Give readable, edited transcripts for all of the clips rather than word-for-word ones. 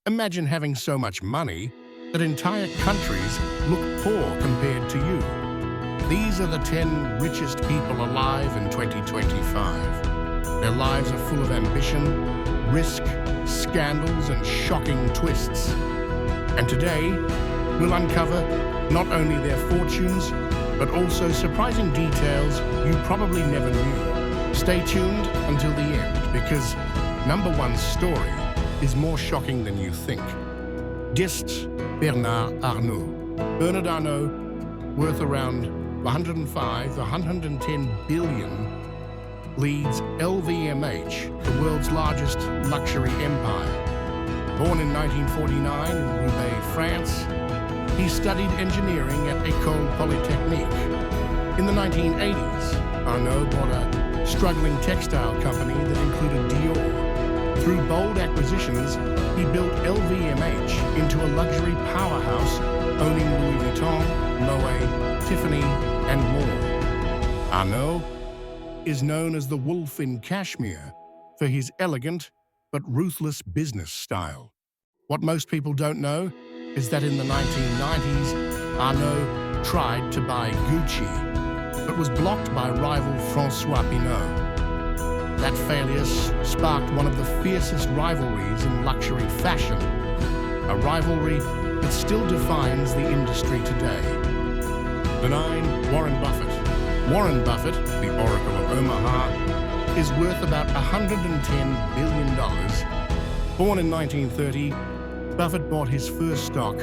Imagine having so much money that entire countries look poor compared to you. These are the 10 richest people alive in 2025. Their lives are full of ambition, risk, scandals, and shocking twists. And today, we'll uncover not only their fortunes, but also surprising details you probably never knew. Stay tuned until the end, because number one's story is more shocking than you think. Disappearances, Bernard Arnault, worth around 105 to 110 billion, leads LVMH, the world's largest luxury empire. Born in 1949 in Roubaix, France, he studied engineering at École Polytechnique. In the 1980s, Arnault bought a struggling textile company that included Dior. Through bold acquisitions, he built LVMH into a luxury powerhouse, owning Louis Vuitton, Moet, Tiffany, and more. Arnault is known as the Wolf in Cashmere for his elegant but ruthless business style. What most people don't know is that in the 1990s, Arnault tried to buy Gucci, but was blocked by rival François Pinault. That failure sparked one of the fiercest rivalries in luxury fashion, a rivalry that still defines the industry today. The 9, Warren Buffett. Warren Buffett, the Oracle of Omaha, is worth about $110 billion. Born in 1930, Buffett bought his first stock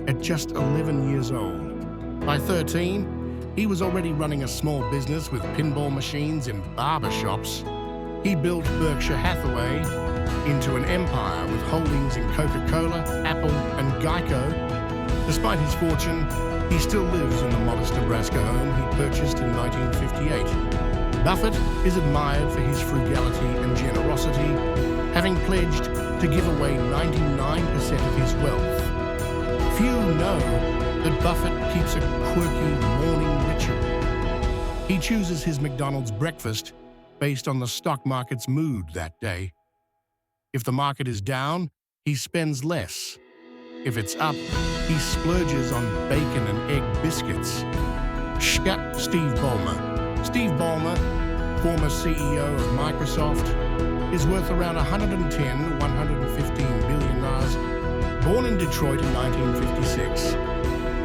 at just 11 years old. By 13, he was already running a small business with pinball machines in barber shops. He built Berkshire Hathaway into an empire with holdings in Coca-Cola, Apple, and Geico. Despite his fortune, he still lives in the modest Nebraska home he purchased in 1958. Buffett is admired for his frugality and generosity, having pledged to give away 99% of his wealth. Few know that Buffett keeps a quirky morning ritual. He chooses his McDonald's breakfast based on the stock market's mood that day. If the market is down, he spends less. If it's up, he splurges on bacon and egg biscuits. Steve Ballmer. Steve Ballmer, former CEO of Microsoft, is worth around 110 to 115 billion dollars. Born in Detroit in 1956,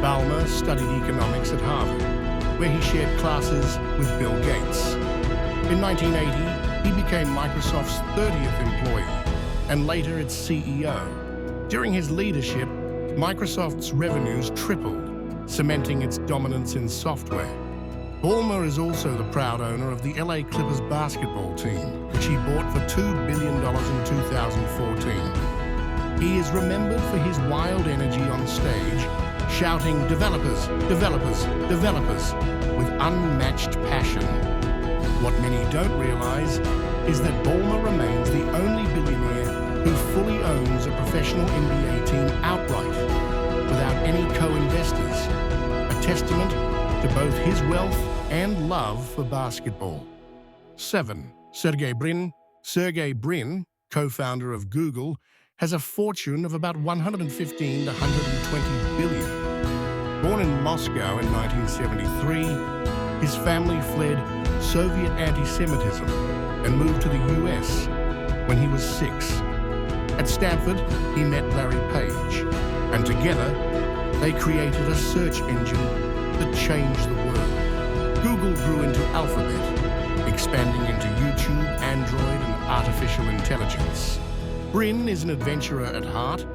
Ballmer studied economics at Harvard, where he shared classes with Bill Gates. In 1980, he became Microsoft's 30th employee and later its CEO. During his leadership, Microsoft's revenues tripled, cementing its dominance in software. Ballmer is also the proud owner of the LA Clippers basketball team, which he bought for $2 billion in 2014. He is remembered for his wild energy on stage, shouting "developers, developers, developers" with unmatched passion. What many don't realize is that Ballmer remains the only billionaire who fully owns a professional NBA team outright, without any co-investors, a testament to both his wealth and love for basketball. 7. Sergey Brin. Sergey Brin, co-founder of Google, has a fortune of about 115 to 120 billion. Born in Moscow in 1973, his family fled Soviet anti-Semitism and moved to the US when he was 6. At Stanford, he met Larry Page, and together they created a search engine that changed the world. Google grew into Alphabet, expanding into YouTube, Android, and artificial intelligence. Brin is an adventurer at heart,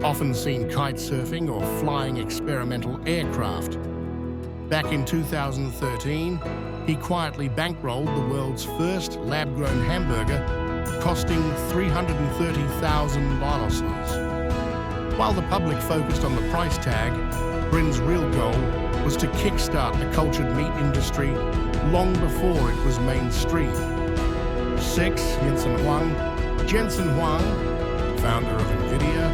often seen kitesurfing or flying experimental aircraft. Back in 2013, he quietly bankrolled the world's first lab-grown hamburger, costing $330,000. While the public focused on the price tag, Brin's real goal was to kickstart the cultured meat industry long before it was mainstream. 6. Jensen Huang. Jensen Huang, founder of NVIDIA,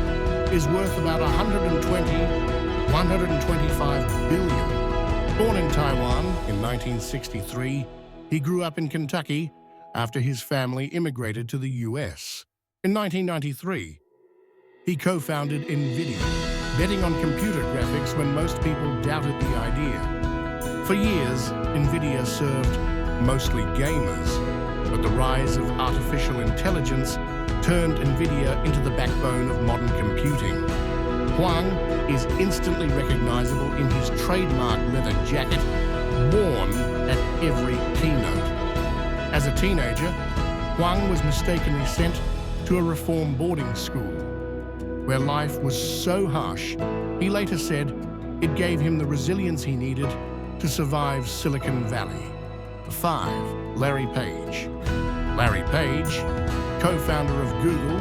is worth about 125 billion. Born in Taiwan in 1963, he grew up in Kentucky after his family immigrated to the US. In 1993, he co-founded NVIDIA, betting on computer graphics when most people doubted the idea. For years, NVIDIA served mostly gamers, but the rise of artificial intelligence turned NVIDIA into the backbone of modern computing. Huang is instantly recognizable in his trademark leather jacket, worn at every keynote. As a teenager, Huang was mistakenly sent to a reform boarding school, where life was so harsh, he later said it gave him the resilience he needed to survive Silicon Valley. 5. Larry Page. Larry Page, co-founder of Google,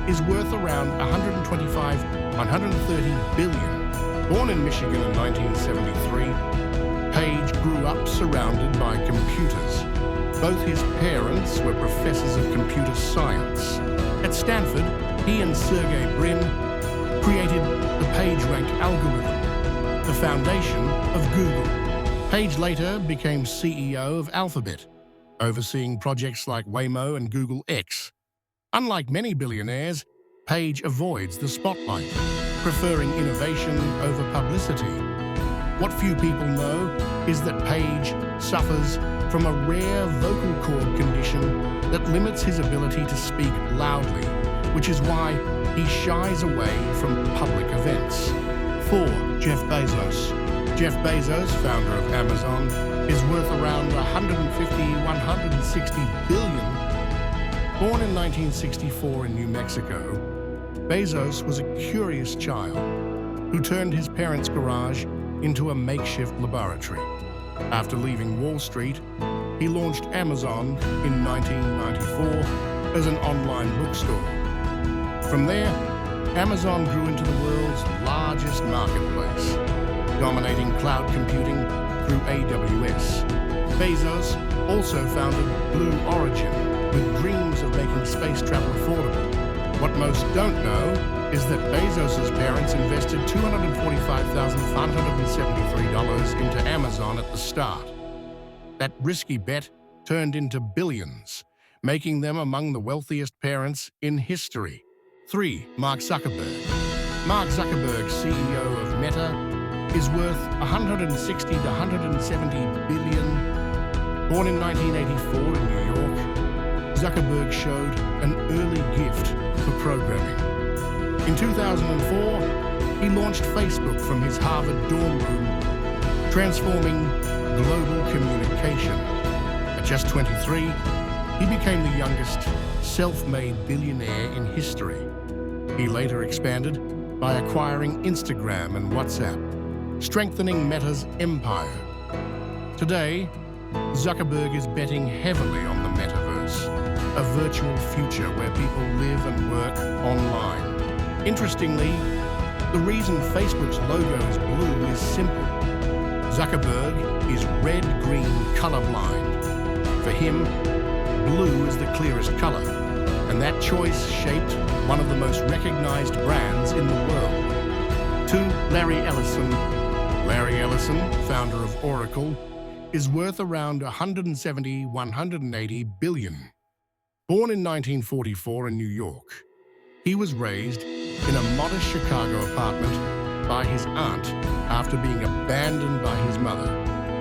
is worth around $130 billion. Born in Michigan in 1973, Page grew up surrounded by computers. Both his parents were professors of computer science. At Stanford, he and Sergey Brin created the PageRank algorithm, the foundation of Google. Page later became CEO of Alphabet, overseeing projects like Waymo and Google X. Unlike many billionaires, Page avoids the spotlight, preferring innovation over publicity. What few people know is that Page suffers from a rare vocal cord condition that limits his ability to speak loudly, which is why he shies away from public events. 4. Jeff Bezos. Jeff Bezos, founder of Amazon, is worth around $160 billion. Born in 1964 in New Mexico, Bezos was a curious child who turned his parents' garage into a makeshift laboratory. After leaving Wall Street, he launched Amazon in 1994 as an online bookstore. From there, Amazon grew into the world's largest marketplace, dominating cloud computing through AWS. Bezos also founded Blue Origin with dreams of making space travel affordable. What most don't know is that Bezos' parents invested $245,573 into Amazon at the start. That risky bet turned into billions, making them among the wealthiest parents in history. 3. Mark Zuckerberg. Mark Zuckerberg, CEO of Meta, is worth $160 to $170 billion. Born in 1984 in New York, Zuckerberg showed an early gift for programming. In 2004, he launched Facebook from his Harvard dorm room, transforming global communication. At just 23, he became the youngest self-made billionaire in history. He later expanded by acquiring Instagram and WhatsApp, strengthening Meta's empire. Today, Zuckerberg is betting heavily on the metaverse, a virtual future where people live and work online. Interestingly, the reason Facebook's logo is blue is simple. Zuckerberg is red-green colorblind. For him, blue is the clearest color, and that choice shaped one of the most recognized brands in the world. 2. Larry Ellison. Larry Ellison, founder of Oracle, is worth around $170 to $180 billion. Born in 1944 in New York, he was raised in a modest Chicago apartment by his aunt after being abandoned by his mother.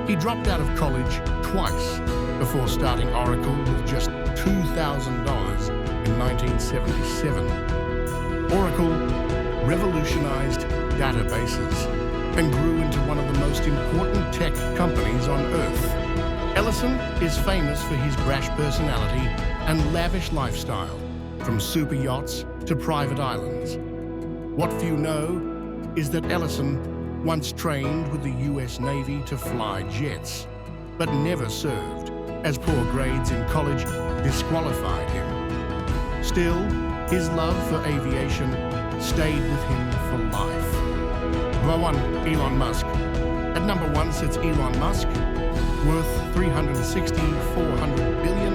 He dropped out of college twice before starting Oracle with just $2,000 in 1977. Oracle revolutionized databases and grew into one of the most important tech companies on Earth. Ellison is famous for his brash personality and lavish lifestyle, from super yachts to private islands. What few know is that Ellison once trained with the US Navy to fly jets, but never served, as poor grades in college disqualified him. Still, his love for aviation stayed with him for life. Number 1, Elon Musk. At number 1 sits Elon Musk, worth $360 to $400 billion.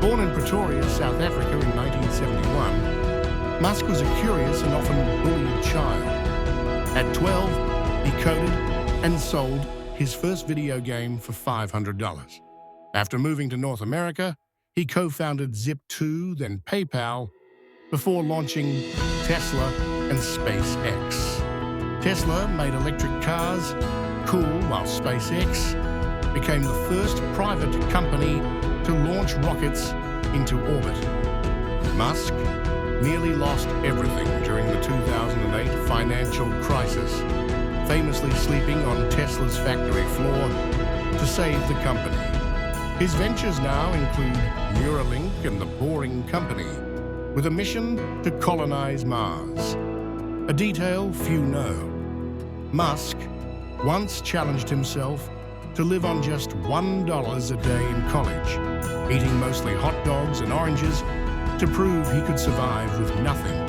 Born in Pretoria, South Africa in 1971, Musk was a curious and often bullied child. At 12, he coded and sold his first video game for $500. After moving to North America, he co-founded Zip2, then PayPal, before launching Tesla and SpaceX. Tesla made electric cars cool, while SpaceX became the first private company to launch rockets into orbit. Musk nearly lost everything during the 2008 financial crisis, famously sleeping on Tesla's factory floor to save the company. His ventures now include Neuralink and the Boring Company, with a mission to colonize Mars, a detail few know. Musk once challenged himself to live on just $1 a day in college, eating mostly hot dogs and oranges to prove he could survive with nothing.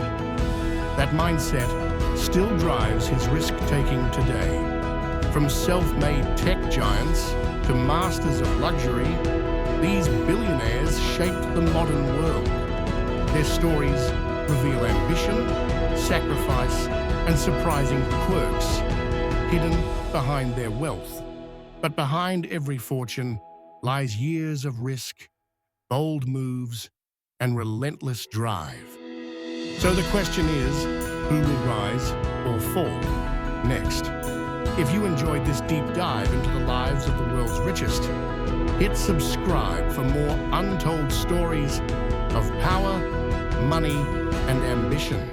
That mindset still drives his risk-taking today. From self-made tech giants to masters of luxury, these billionaires shaped the modern world. Their stories reveal ambition, sacrifice, and surprising quirks hidden behind their wealth. But behind every fortune lies years of risk, bold moves, and relentless drive. So the question is, who will rise or fall next? If you enjoyed this deep dive into the lives of the world's richest, hit subscribe for more untold stories of power, money, and ambition.